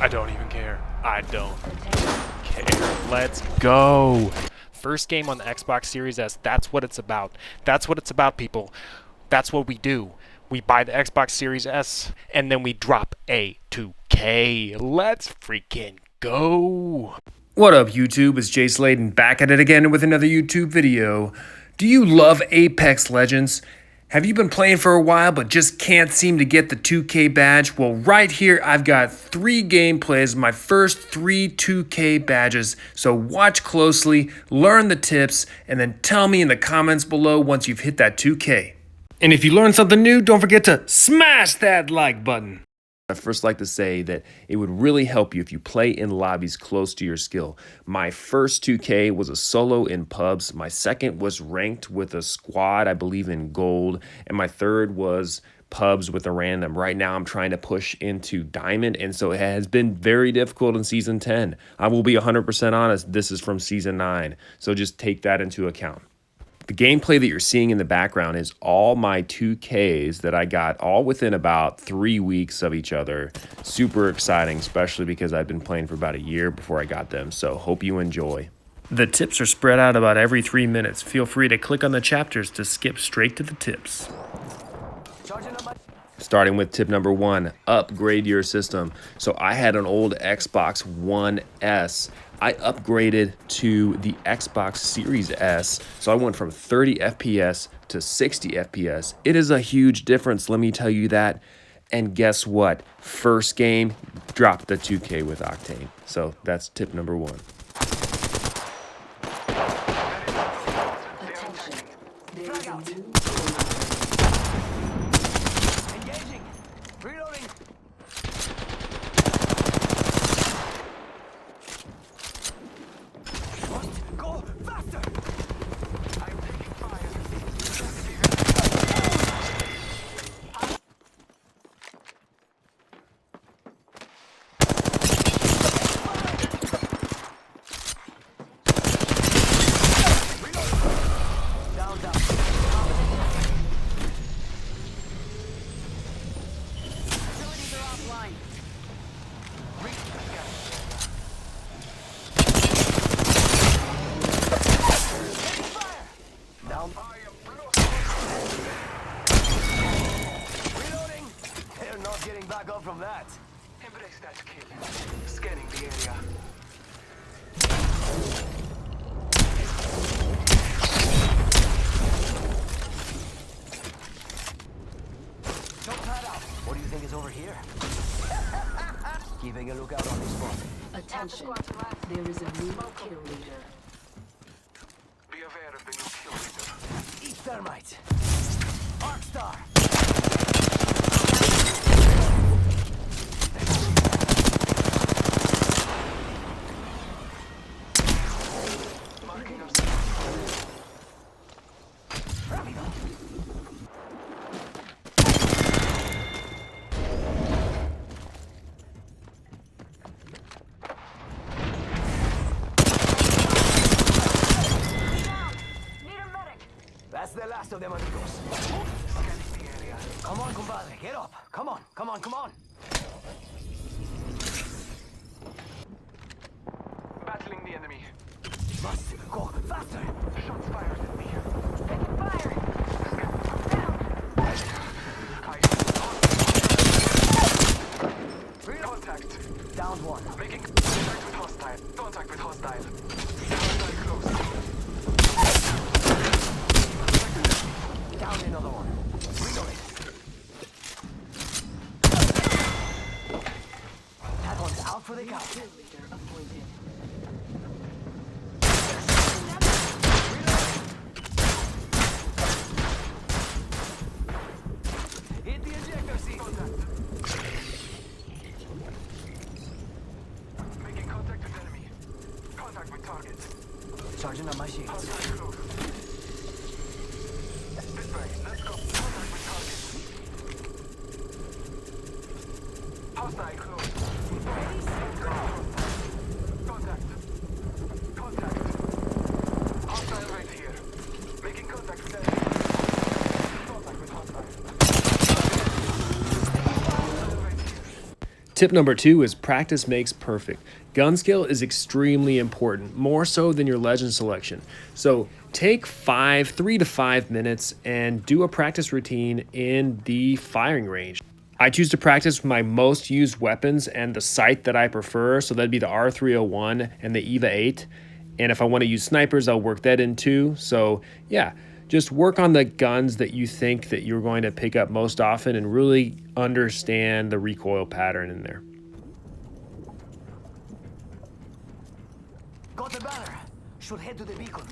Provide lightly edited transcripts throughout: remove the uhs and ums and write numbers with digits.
I don't even care. I don't care. Let's go. First game on the Xbox Series S. That's what it's about. That's what it's about, people. That's what we do. We buy the Xbox Series S, and then we drop a 2K. Let's freaking go. What up, YouTube? It's Jay Sladen back at it again with another YouTube video. Do you love Apex Legends? Have you been playing for a while but just can't seem to get the 2K badge? Well, right here I've got 3 gameplays, my first 3 2K badges. So watch closely, learn the tips, and then tell me in the comments below once you've hit that 2K. And if you learned something new, don't forget to smash that like button. I'd first like to say that it would really help you if you play in lobbies close to your skill. My first 2K was a solo in pubs. My second was ranked with a squad, I believe in gold. And my third was pubs with a random. Right now I'm trying to push into diamond, and so it has been very difficult in season 10. I will be 100% honest, this is from season 9. So just take that into account. The gameplay that you're seeing in the background is all my 2Ks that I got all within about 3 weeks of each other. Super exciting, especially because I've been playing for about a year before I got them, so hope you enjoy. The tips are spread out about every 3 minutes. Feel free to click on the chapters to skip straight to the tips. Starting with tip number 1, upgrade your system. So I had an old Xbox One S. I upgraded to the Xbox Series S, so I went from 30 FPS to 60 FPS. It is a huge difference, let me tell you that. And guess what? First game, dropped the 2K with Octane. So that's tip number 1. Back up from that. Embrace that kill. Scanning the area. Don't pad out. What do you think is over here? Keeping a lookout on this spot. Attention. There is a new kill leader. Be aware of the new kill leader. Eat thermite. Arc star. That's the last of them, amigos. Scanning the area. Come on, compadre, get up. Come on, come on, come on. Battling the enemy. Must go faster. Shots fired at me. Taking fire. Down. Contact. Downed one. Making contact with hostile. Contact with hostile. Hostile close. Down another one. Reloading. That one's out for the count. Kill leader appointed. Hit the ejector seat. Contact. Making contact with enemy. Contact with target. Charging on my shields. Hostile close. This way. Let's go. Contact with target. Hostile close. Ready, set, go. Contact. Contact. Hostile right here. Making contact with enemy. Contact with hostile. Hostile right here. Tip number 2 is practice makes perfect. Gun skill is extremely important, more so than your legend selection. So take 3 to 5 minutes and do a practice routine in the firing range. I choose to practice my most used weapons and the sight that I prefer, so that'd be the R301 and the EVA 8. And if I want to use snipers, I'll work that in too. So yeah, just work on the guns that you think that you're going to pick up most often and really understand the recoil pattern in there. Got the banner. Should head to the beacon.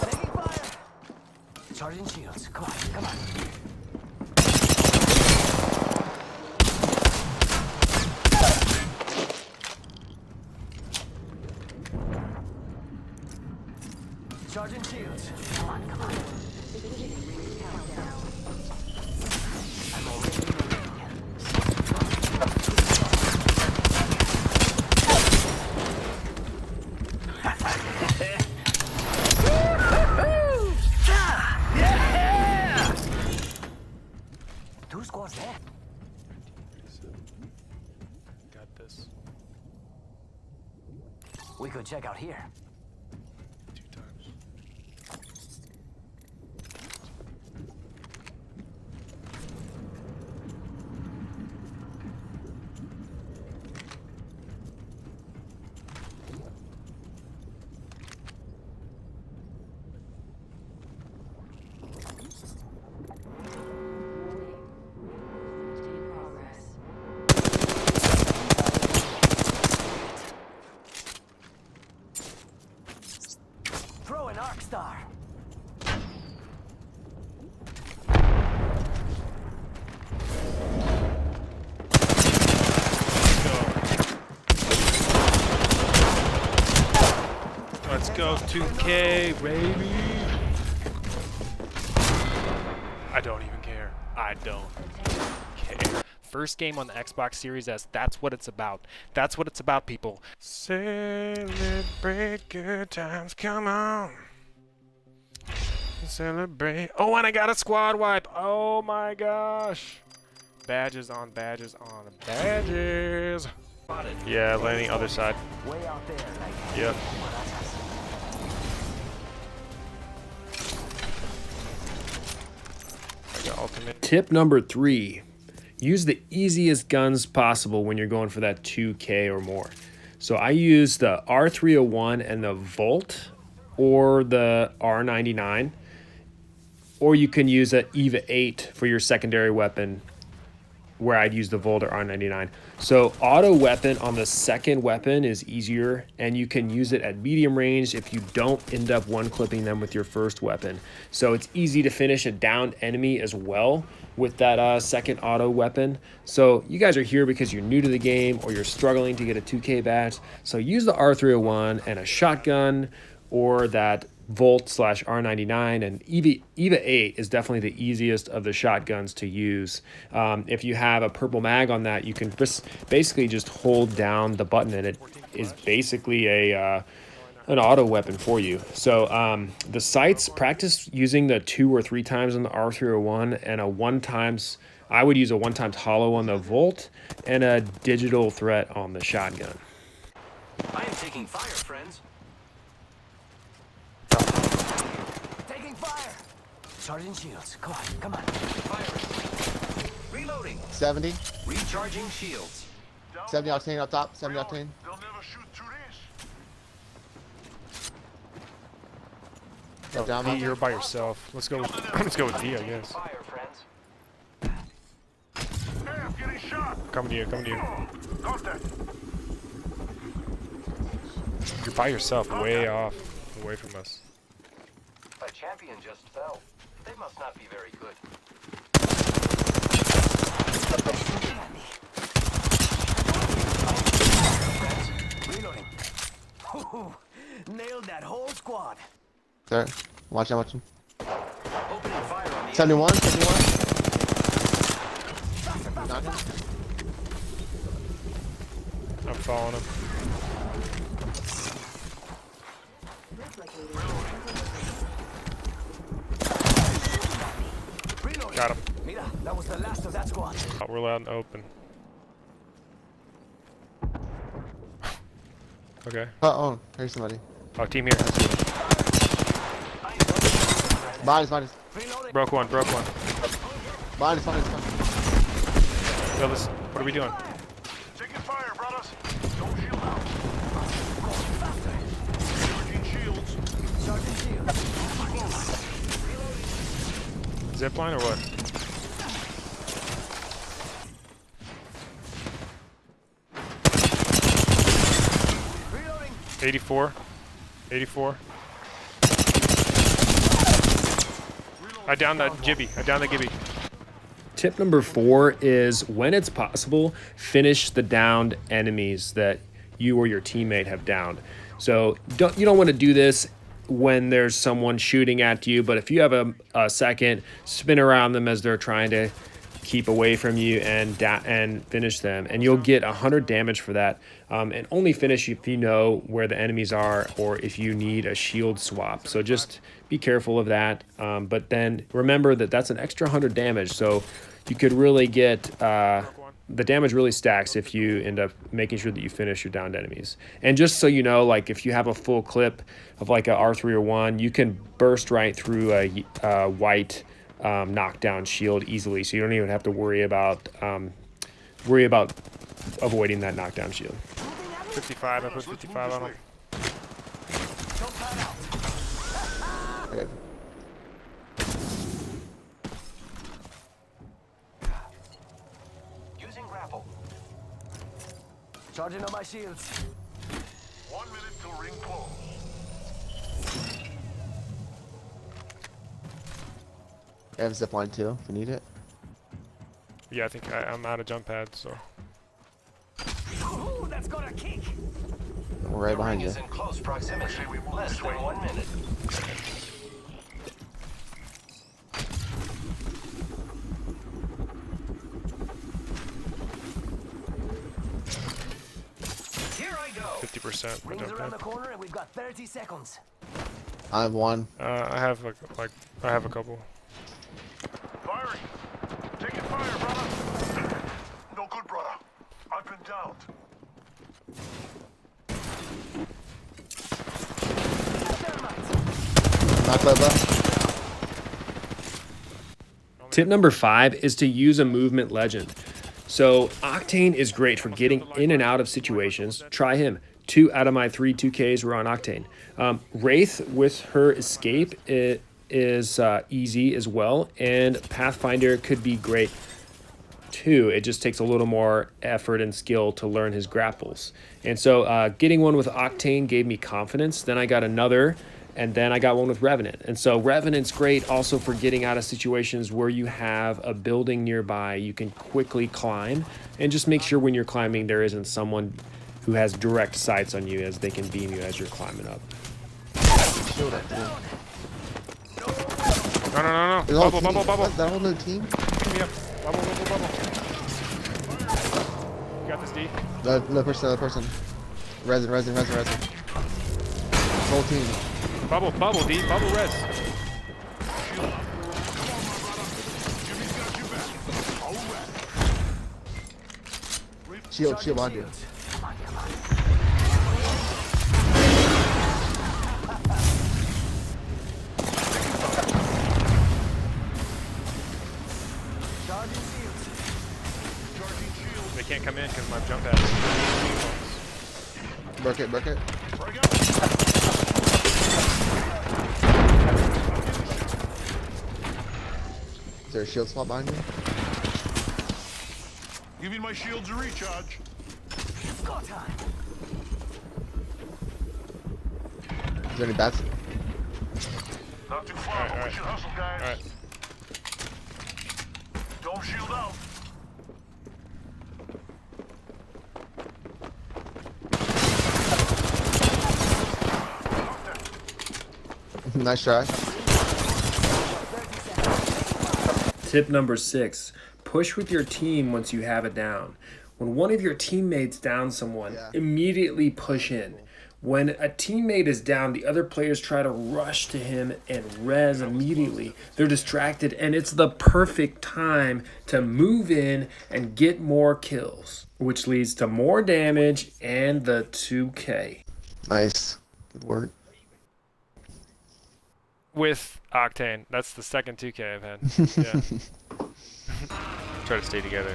Taking fire. Charging shields. Come on, come on. Charging shields. Come on, come on. I'm already yeah! Two squads there. Got this. We could check out here. 2 times. Throw an arc star. Let's go 2K, baby. I don't even care. I don't care. First game on the Xbox Series S. That's what it's about. That's what it's about, people. Celebrate good times. Come on. Celebrate. Oh, and I got a squad wipe. Oh my gosh. Badges on badges on badges. Yeah, landing other side. Way out there, like. Yep. I got ultimate. Tip number 3, use the easiest guns possible when you're going for that 2K or more. So I use the R301 and the Volt or the R99, or you can use a EVA 8 for your secondary weapon, where I'd use the Volt or R99. So auto weapon on the second weapon is easier, and you can use it at medium range if you don't end up one clipping them with your first weapon. So it's easy to finish a downed enemy as well with that second auto weapon. So you guys are here because you're new to the game or you're struggling to get a 2K badge. So use the R301 and a shotgun, or that Volt/R99, and EVA 8 is definitely the easiest of the shotguns to use. If you have a purple mag on that, you can basically just hold down the button and it is basically an auto weapon for you. So the sights, practice using the 2 or 3 times on the R301 and a 1 times. I would use a 1 times hollow on the Volt and a digital threat on the shotgun. I am taking fire, friends. Taking fire. Charging shields. Come on, come on. Fire. Reloading. 70. Recharging shields. 70 octane up top. 70 octane. They'll never shoot through this. Go down. D, you're by yourself. Let's go. Let's go with D, I guess. Fire, friends. Hey, I'm getting shot. Coming to you. Coming to you. Contact. You're by yourself, way off, away from us. A champion just fell. They must not be very good. Reloading. Nailed that whole squad. Sir, watch him, watch him. Opening fire on 71, 71. Knock him. I'm following him. Reloading. Got him. Mira, that was the last of that squad. Oh, we're allowed to open. Okay. Oh, here's somebody. Oh, team here. Bodies. Reloading. Broke one. Bodies. Yo, listen, what are we doing? Taking fire, brothers. Don't shield out. Charging shields. Charging shield. Zip line or what? Reloading. 84. 84. I downed that Gibby. Tip number 4 is when it's possible, finish the downed enemies that you or your teammate have downed. So you don't want to do this when there's someone shooting at you, but if you have a second, spin around them as they're trying to keep away from you and finish them, and you'll get 100 damage for that. And only finish if you know where the enemies are or if you need a shield swap. So just be careful of that. But then remember that that's an extra 100 damage, so you could really get the damage really stacks if you end up making sure that you finish your downed enemies. And just so you know, like if you have a full clip of like a R3 or 1, you can burst right through a white knockdown shield easily, so you don't even have to worry about avoiding that knockdown shield. 55. I put 55 on him. Don't pan out. Okay. Using grapple. Charging on my shields. 1 minute till ring close. I have zip line too, if you need it. Yeah, I think I'm out of jump pads, so. Ooh, that's got a kick. We're right behind you. in close proximity. Less than 1 minute. Here I go. 50% my Rings jump around the pad. corner and we've got 30 seconds. I have one. I have I have a couple. Firing. Taking fire, brother. No good, brother. I've been downed. Knock left. Tip number 5 is to use a movement legend. So Octane is great for getting in and out of situations. Try him. 2 out of my 3 2Ks were on Octane. Wraith with her escape is easy as well, and Pathfinder could be great too. It just takes a little more effort and skill to learn his grapples. And so getting one with Octane gave me confidence. Then I got another, and then I got one with Revenant. And so Revenant's great also for getting out of situations where you have a building nearby. You can quickly climb, and just make sure when you're climbing there isn't someone who has direct sights on you, as they can beam you as you're climbing up. Shield it, dude. No. There's a whole Bubble. team. What, that whole new team? Give me up. Bubble. You got this, D? The person. Resin. Whole team. Bubble, D. Bubble res. Shield behind you. Charging shields. They can't come in because my jump pad. Break it. Bring out. Is there a shield spot behind you? Giving my shields a recharge. Go time. Is there any bats? Not too far, Alright, but we alright. should hustle, guys. Alright. Don't shield out. Nice try. Tip number 6, push with your team once you have it down. When one of your teammates downs someone, immediately push in. When a teammate is down, the other players try to rush to him and res immediately. They're distracted, and it's the perfect time to move in and get more kills, which leads to more damage and the 2K. Nice. Good work. With Octane. That's the second 2K I've had. Yeah. Try to stay together.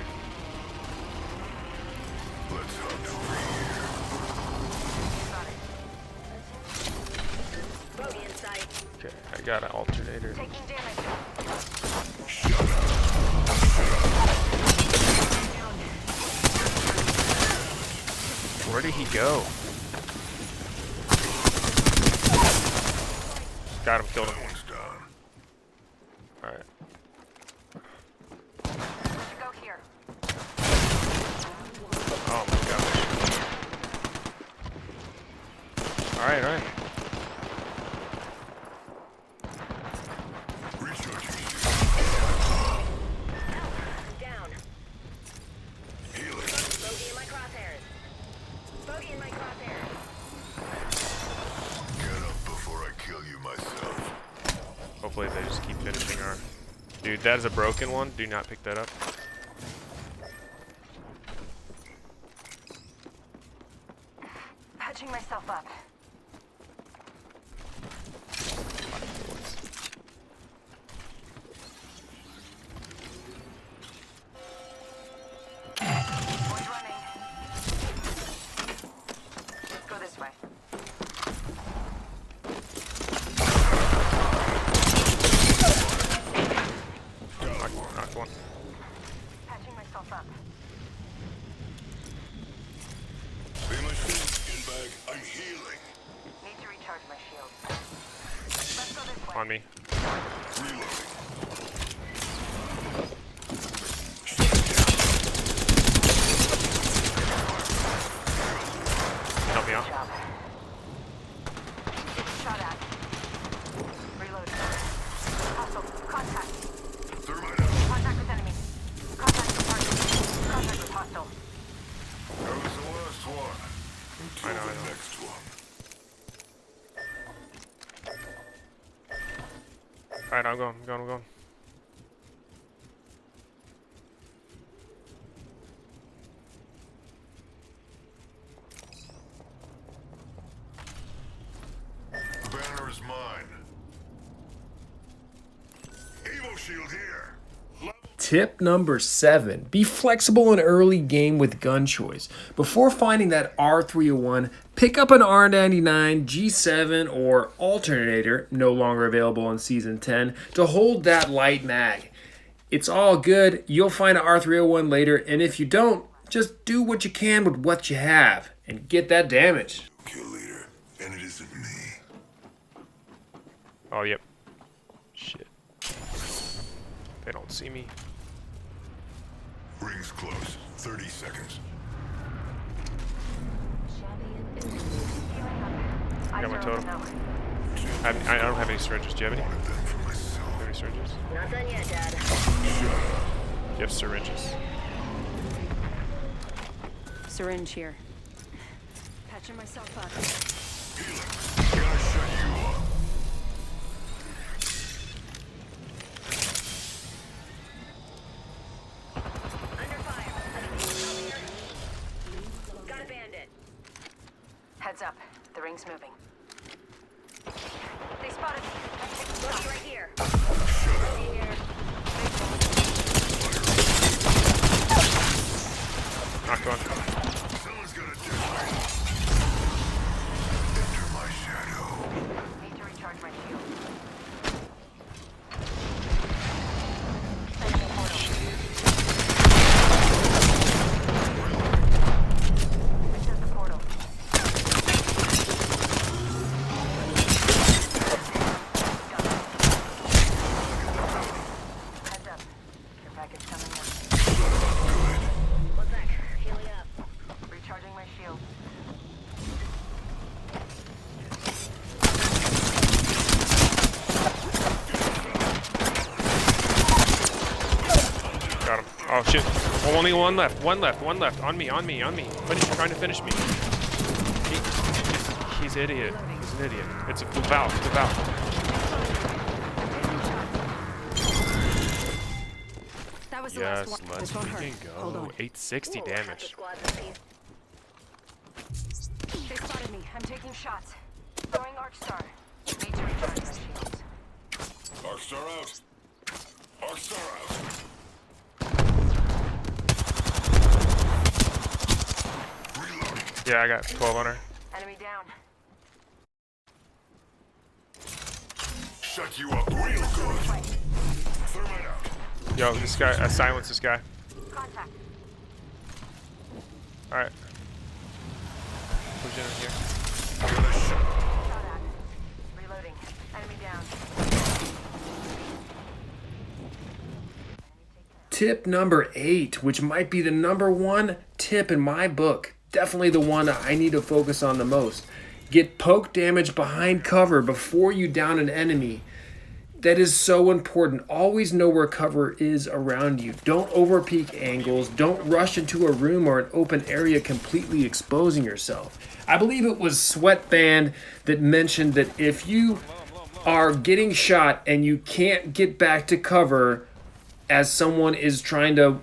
Let's hunt over here. Bogey in sight. Okay, I got an alternator. Taking damage. Where did he go? Got him, killed him. One's down. Alright. Go here. Oh my gosh. Alright, alright. Recharging. Down. Healing. Bogey in my crosshairs. Bogey in my crosshairs. Get up before I kill you myself. Hopefully they just keep finishing our... Dude, that is a broken one. Do not pick that up. Patching myself up. Boys running. Go this way. Knocked one. Patching myself up. Be my shield skin bag. I'm healing. Need to recharge my shields. Let's go this way. On me. Reloading. Help me out. Job. Shot at. Reload. Hostile. Contact. Thermite out. Contact with enemy. Contact with target. Contact with hostile. That was the last one. Until I know. the next one. Alright, I'm going. The banner is mine. Evo shield here. Tip number 7, be flexible in early game with gun choice. Before finding that R301, pick up an R99, G7, or alternator, no longer available in Season 10, to hold that light mag. It's all good, you'll find an R301 later, and if you don't, just do what you can with what you have, and get that damage. Kill leader, and it isn't me. Oh, yep. Shit. They don't see me. Rings close. 30 seconds. I got my totem. I don't have any syringes. Do you have any? Wanted them for myself. Do you have any syringes? Not done yet, Dad. You have syringes. Syringe here. Patching myself up. Healing. Gotta shut you up. Under fire. Got a bandit. Heads up. The ring's moving. They spotted me. Bogey right here. Bogey here. Knocked one. Someone's gotta do it. Enter my shadow. Need to recharge my shield. Reset the portal. Heads up. Care package coming in. One sec. Healing up. Recharging my shield. Oh shit. Only one left. One left. One left. On me. On me. On me. Trying to finish me. He's an idiot. He's an idiot. It's a valve. It's a valve. That was the Yes, last one. let's This won't hurt. freaking Hold go. on. 860 damage. They spotted me. I'm taking shots. Throwing Arc Star. Need to recharge my shields. Arc Star out. Arc Star out. Reloading. Yeah, I got 12 on her. Enemy down. Shut you up real good. Thermite out. Yo, this guy, silence this guy. Contact. Alright. Push in here. Shot at. Reloading. Enemy down. Tip number 8, which might be the number 1 tip in my book. Definitely the one I need to focus on the most. Get poke damage behind cover before you down an enemy. That is so important. Always know where cover is around you. Don't overpeak angles. Don't rush into a room or an open area completely exposing yourself. I believe it was Sweatband that mentioned that if you are getting shot and you can't get back to cover as someone is trying to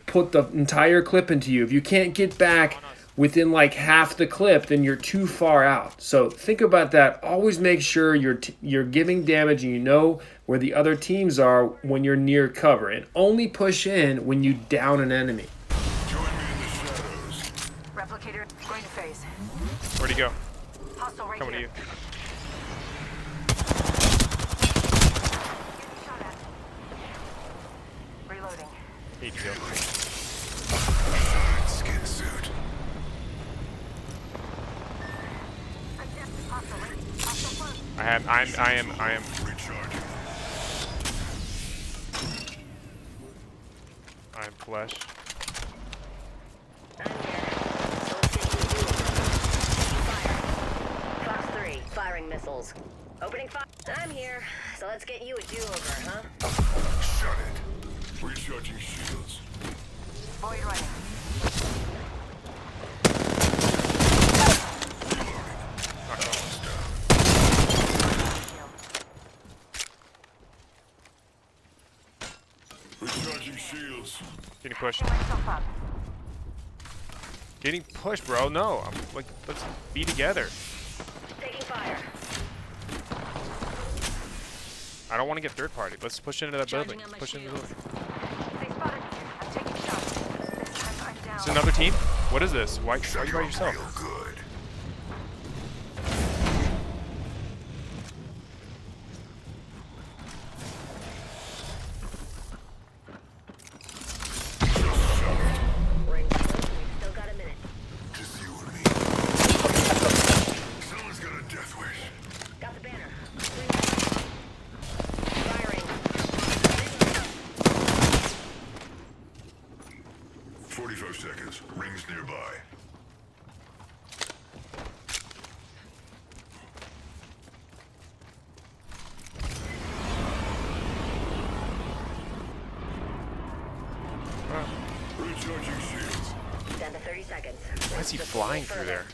put the entire clip into you, if you can't get back within like half the clip, then you're too far out. So think about that. Always make sure you're giving damage and you know where the other teams are when you're near cover, and only push in when you down an enemy. Join me in the shadows. Replicator going to phase. Where'd he go? Hostile right Coming to here. you. Getting shot at. Reloading. Need to go. Skin suit. I'm dead. Hostile right. Hostile close. I am. Recharging. I'm flesh. I'm here. So let's get you a Fire. Fox 3, firing missiles. Opening fire. I'm here. So let's get you a do-over, huh? Shut it. Recharging shields. Void running. Recharging shields. Getting pushed. Get myself up. Getting pushed, bro. No. I'm like, let's be together. Taking fire. I don't want to get third party. Let's push into that Charging building. on my Push into the shields. building. They spotted me. I'm taking shots. This time I'm down. It's another team? What is this? Why are you by yourself? Real good. Ring close. We've still got a minute. Just you and me. Someone's got a death wish. Got the banner. Firing. 45 seconds. Rings nearby. Recharging shields. Down to 30 seconds. Why is he Just flying further. through there?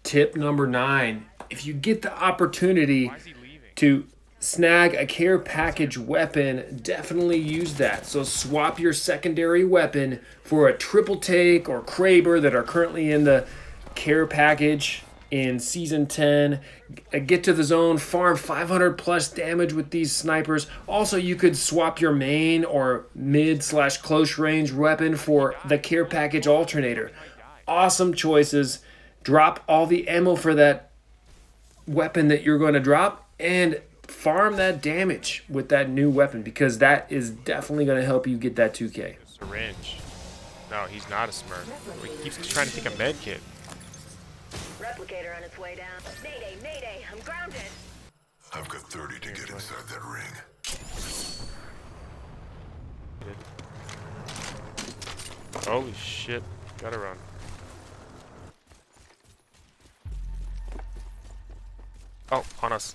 Tip number 9. If you get the opportunity Why is he leaving? to snag a care package weapon, definitely use that. So swap your secondary weapon for a triple take or Kraber that are currently in the care package in season 10. Get to the zone, farm 500 plus damage with these snipers. Also, you could swap your main or mid/close range weapon for the care package alternator. Awesome choices. Drop all the ammo for that weapon that you're going to drop and farm that damage with that new weapon, because that is definitely going to help you get that 2K. Syringe. No, he's not a smurf. He keeps trying to take a med kit. Replicator on its way down. Mayday, mayday, I'm grounded. I've got 30 to get inside that ring. Holy shit. Gotta run. Oh, on us.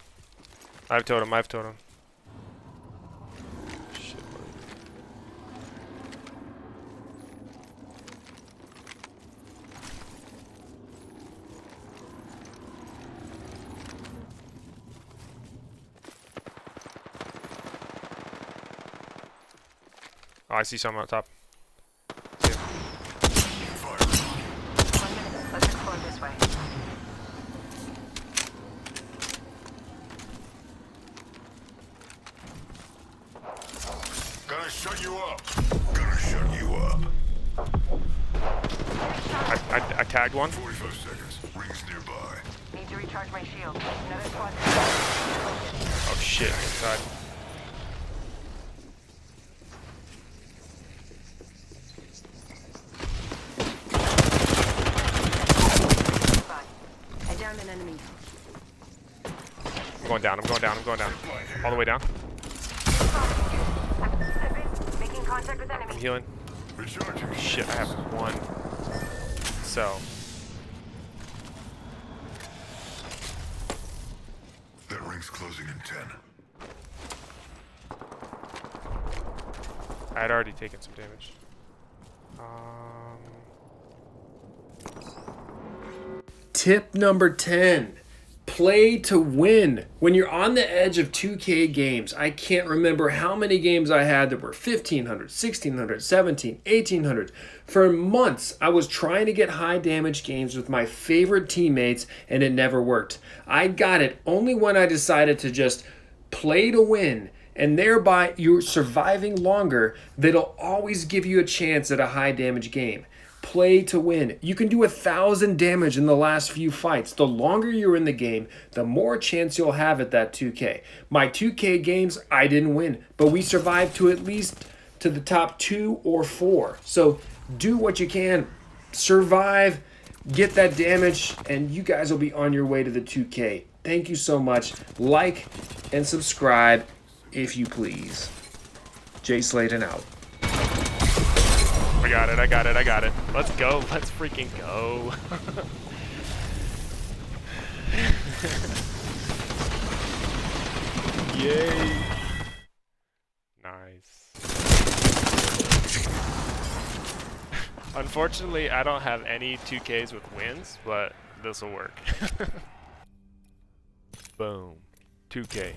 I have totem. I have totem. Shit. Oh, I see someone on top. See him. Let's explore this way. Gonna shut you up. Gonna shut you up. I tagged one. 45 seconds. Rings nearby. Need to recharge my shield. Another squad. Oh shit, inside. I downed an enemy. I'm going down. I'm going down. I'm going down. All the way down. Making contact with I'm enemy. healing. Recharging. Shit, I have one. So. That ring's closing in 10. I had already taken some damage. Tip number 10. Play to win. When you're on the edge of 2K games, I can't remember how many games I had that were 1500, 1600, 17, 1800. For months, I was trying to get high damage games with my favorite teammates and it never worked. I got it only when I decided to just play to win, and thereby you're surviving longer. That'll always give you a chance at a high damage game. Play to win. You can do 1,000 damage in the last few fights. The longer you're in the game, the more chance you'll have at that 2K. My 2K games, I didn't win, but we survived to at least to the top 2 or 4. So do what you can. Survive, get that damage, and you guys will be on your way to the 2K. Thank you so much. Like and subscribe if you please. Jay Sladen out. I got it. I got it. I got it. Let's go. Let's freaking go. Yay. Nice. Unfortunately, I don't have any 2Ks with wins, but this will work. Boom. 2K.